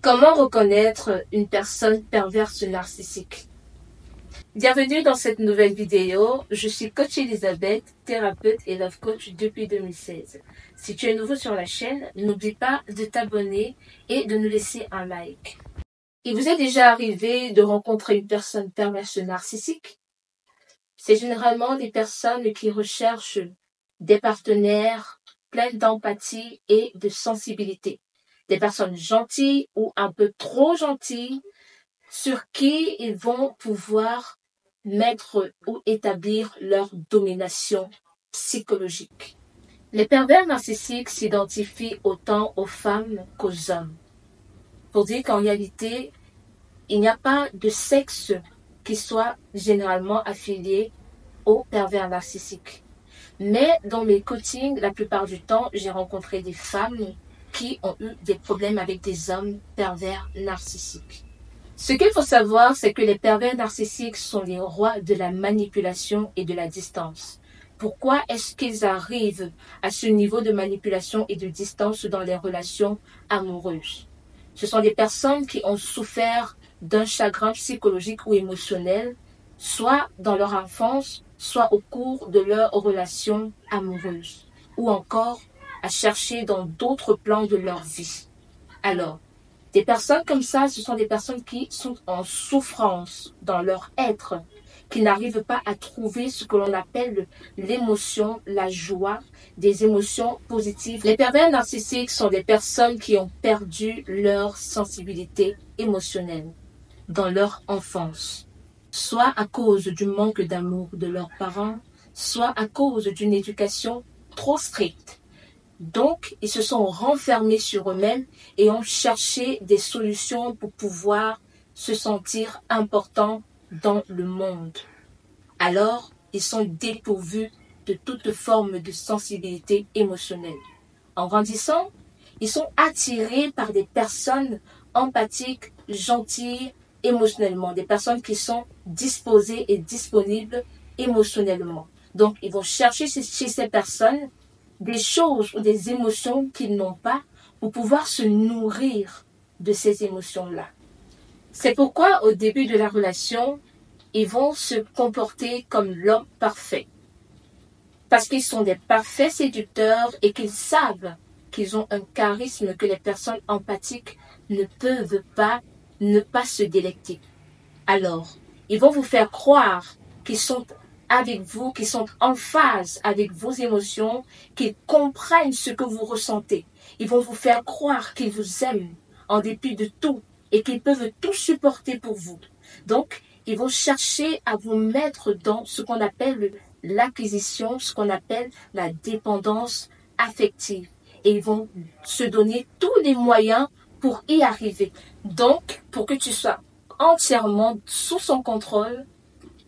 Comment reconnaître une personne perverse narcissique? Bienvenue dans cette nouvelle vidéo. Je suis coach Elisabeth, thérapeute et love coach depuis 2016. Si tu es nouveau sur la chaîne, n'oublie pas de t'abonner et de nous laisser un like. Il vous est déjà arrivé de rencontrer une personne perverse narcissique? C'est généralement des personnes qui recherchent des partenaires pleins d'empathie et de sensibilité. Des personnes gentilles ou un peu trop gentilles sur qui ils vont pouvoir mettre ou établir leur domination psychologique. Les pervers narcissiques s'identifient autant aux femmes qu'aux hommes. Pour dire qu'en réalité, il n'y a pas de sexe qui soit généralement affilié aux pervers narcissiques. Mais dans mes coachings, la plupart du temps, j'ai rencontré des femmes qui ont eu des problèmes avec des hommes pervers narcissiques. Ce qu'il faut savoir, c'est que les pervers narcissiques sont les rois de la manipulation et de la distance. Pourquoi est-ce qu'ils arrivent à ce niveau de manipulation et de distance dans les relations amoureuses? Ce sont des personnes qui ont souffert d'un chagrin psychologique ou émotionnel, soit dans leur enfance, soit au cours de leur relation amoureuse, ou encore à chercher dans d'autres plans de leur vie. Alors, des personnes comme ça, ce sont des personnes qui sont en souffrance dans leur être, qui n'arrivent pas à trouver ce que l'on appelle l'émotion, la joie, des émotions positives. Les pervers narcissiques sont des personnes qui ont perdu leur sensibilité émotionnelle dans leur enfance, soit à cause du manque d'amour de leurs parents, soit à cause d'une éducation trop stricte. Donc, ils se sont renfermés sur eux-mêmes et ont cherché des solutions pour pouvoir se sentir importants dans le monde. Alors, ils sont dépourvus de toute forme de sensibilité émotionnelle. En grandissant, ils sont attirés par des personnes empathiques, gentilles, émotionnellement, des personnes qui sont disposées et disponibles émotionnellement. Donc, ils vont chercher chez ces personnes des choses ou des émotions qu'ils n'ont pas pour pouvoir se nourrir de ces émotions-là. C'est pourquoi au début de la relation, ils vont se comporter comme l'homme parfait. Parce qu'ils sont des parfaits séducteurs et qu'ils savent qu'ils ont un charisme que les personnes empathiques ne peuvent pas ne pas se délecter. Alors, ils vont vous faire croire qu'ils sont avec vous, qui sont en phase avec vos émotions, qu'ils comprennent ce que vous ressentez. Ils vont vous faire croire qu'ils vous aiment en dépit de tout et qu'ils peuvent tout supporter pour vous. Donc, ils vont chercher à vous mettre dans ce qu'on appelle l'acquisition, ce qu'on appelle la dépendance affective. Et ils vont se donner tous les moyens pour y arriver. Donc, pour que tu sois entièrement sous son contrôle,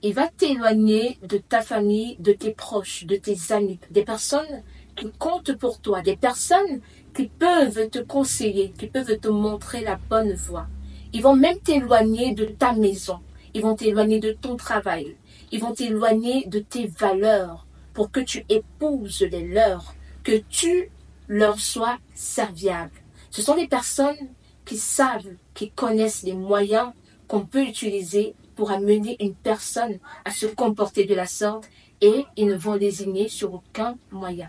il va t'éloigner de ta famille, de tes proches, de tes amis, des personnes qui comptent pour toi, des personnes qui peuvent te conseiller, qui peuvent te montrer la bonne voie. Ils vont même t'éloigner de ta maison, ils vont t'éloigner de ton travail, ils vont t'éloigner de tes valeurs pour que tu épouses les leurs, que tu leur sois serviable. Ce sont des personnes qui savent, qui connaissent les moyens qu'on peut utiliser pour amener une personne à se comporter de la sorte et ils ne vont désigner sur aucun moyen.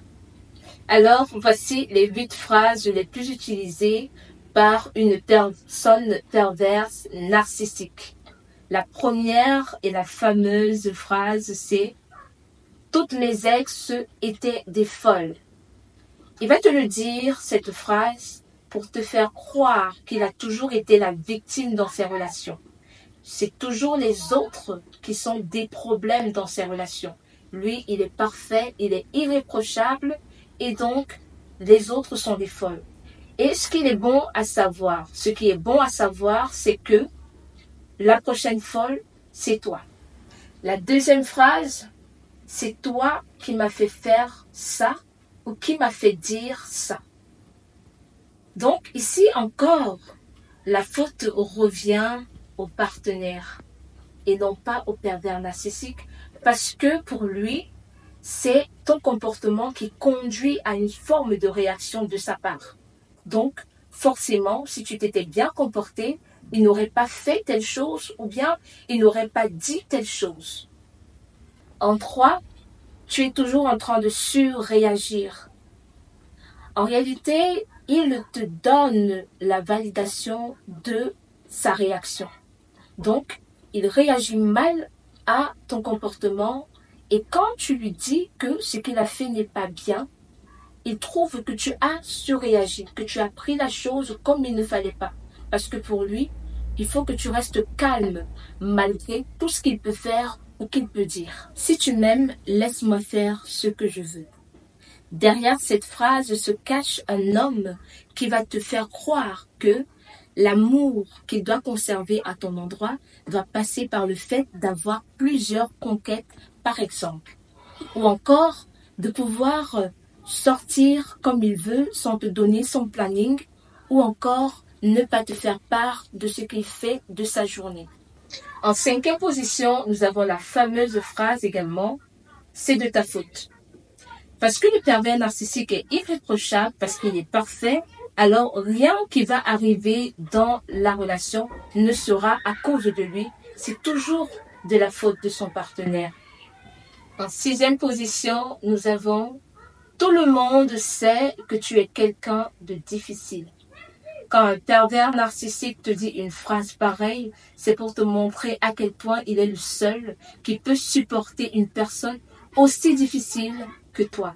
Alors, voici les 8 phrases les plus utilisées par une personne perverse narcissique. La première et la fameuse phrase, c'est « Toutes mes ex étaient des folles ». Il va te le dire, cette phrase, pour te faire croire qu'il a toujours été la victime dans ses relations. C'est toujours les autres qui sont des problèmes dans ses relations. Lui, il est parfait, il est irréprochable et donc les autres sont des folles. Et ce qui est bon à savoir, c'est que la prochaine folle, c'est toi. La deuxième phrase, c'est toi qui m'as fait faire ça ou qui m'a fait dire ça. Donc ici encore, la faute revient au partenaire et non pas au pervers narcissique parce que pour lui, c'est ton comportement qui conduit à une forme de réaction de sa part. Donc, forcément, si tu t'étais bien comporté, il n'aurait pas fait telle chose ou bien il n'aurait pas dit telle chose. En 3, tu es toujours en train de surréagir. En réalité, il te donne la validation de sa réaction. Donc, il réagit mal à ton comportement et quand tu lui dis que ce qu'il a fait n'est pas bien, il trouve que tu as surréagi, que tu as pris la chose comme il ne fallait pas. Parce que pour lui, il faut que tu restes calme malgré tout ce qu'il peut faire ou qu'il peut dire. Si tu m'aimes, laisse-moi faire ce que je veux. Derrière cette phrase se cache un homme qui va te faire croire que l'amour qu'il doit conserver à ton endroit doit passer par le fait d'avoir plusieurs conquêtes, par exemple. Ou encore de pouvoir sortir comme il veut sans te donner son planning, ou encore ne pas te faire part de ce qu'il fait de sa journée. En 5e position, nous avons la fameuse phrase également, c'est de ta faute. Parce que le pervers narcissique est irréprochable, parce qu'il est parfait, alors rien qui va arriver dans la relation ne sera à cause de lui. C'est toujours de la faute de son partenaire. En 6e position, nous avons tout le monde sait que tu es quelqu'un de difficile. Quand un pervers narcissique te dit une phrase pareille, c'est pour te montrer à quel point il est le seul qui peut supporter une personne aussi difficile que toi.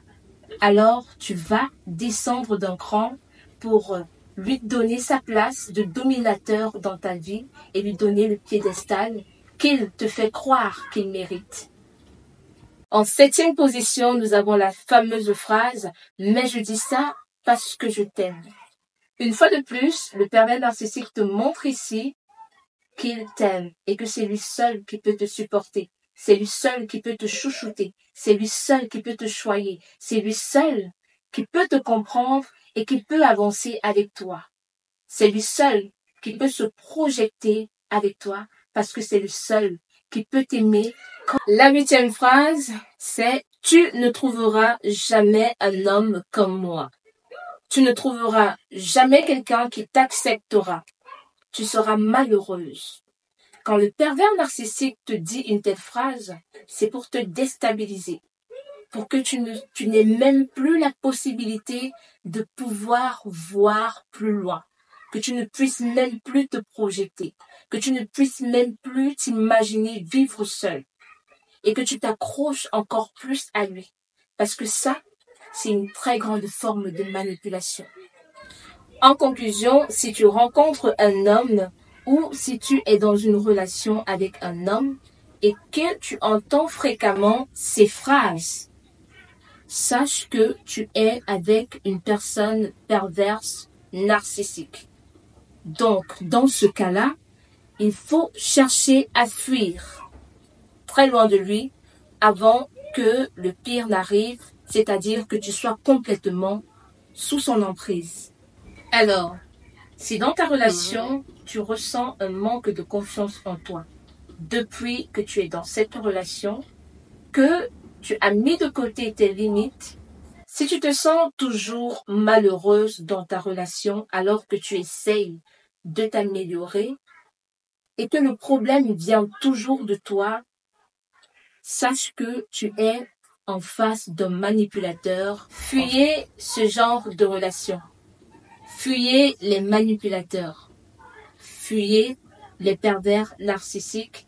Alors, tu vas descendre d'un cran pour lui donner sa place de dominateur dans ta vie et lui donner le piédestal qu'il te fait croire qu'il mérite. En 7e position, nous avons la fameuse phrase « mais je dis ça parce que je t'aime ». Une fois de plus, le pervers narcissique te montre ici qu'il t'aime et que c'est lui seul qui peut te supporter. C'est lui seul qui peut te chouchouter. C'est lui seul qui peut te choyer. C'est lui seul qui peut te comprendre et qui peut avancer avec toi. C'est lui seul qui peut se projeter avec toi parce que c'est lui seul qui peut t'aimer. La 8e phrase, c'est « Tu ne trouveras jamais un homme comme moi. Tu ne trouveras jamais quelqu'un qui t'acceptera. Tu seras malheureuse. » Quand le pervers narcissique te dit une telle phrase, c'est pour te déstabiliser, pour que tu n'aies même plus la possibilité de pouvoir voir plus loin, que tu ne puisses même plus te projeter, que tu ne puisses même plus t'imaginer vivre seul et que tu t'accroches encore plus à lui. Parce que ça, c'est une très grande forme de manipulation. En conclusion, si tu rencontres un homme ou si tu es dans une relation avec un homme et que tu entends fréquemment ces phrases, sache que tu es avec une personne perverse narcissique. Donc, dans ce cas-là, il faut chercher à fuir très loin de lui avant que le pire n'arrive, c'est-à-dire que tu sois complètement sous son emprise. Alors, si dans ta relation, tu ressens un manque de confiance en toi, depuis que tu es dans cette relation, que tu as mis de côté tes limites, si tu te sens toujours malheureuse dans ta relation alors que tu essayes de t'améliorer et que le problème vient toujours de toi, sache que tu es en face d'un manipulateur. Fuyez ce genre de relation. Fuyez les manipulateurs. Fuyez les pervers narcissiques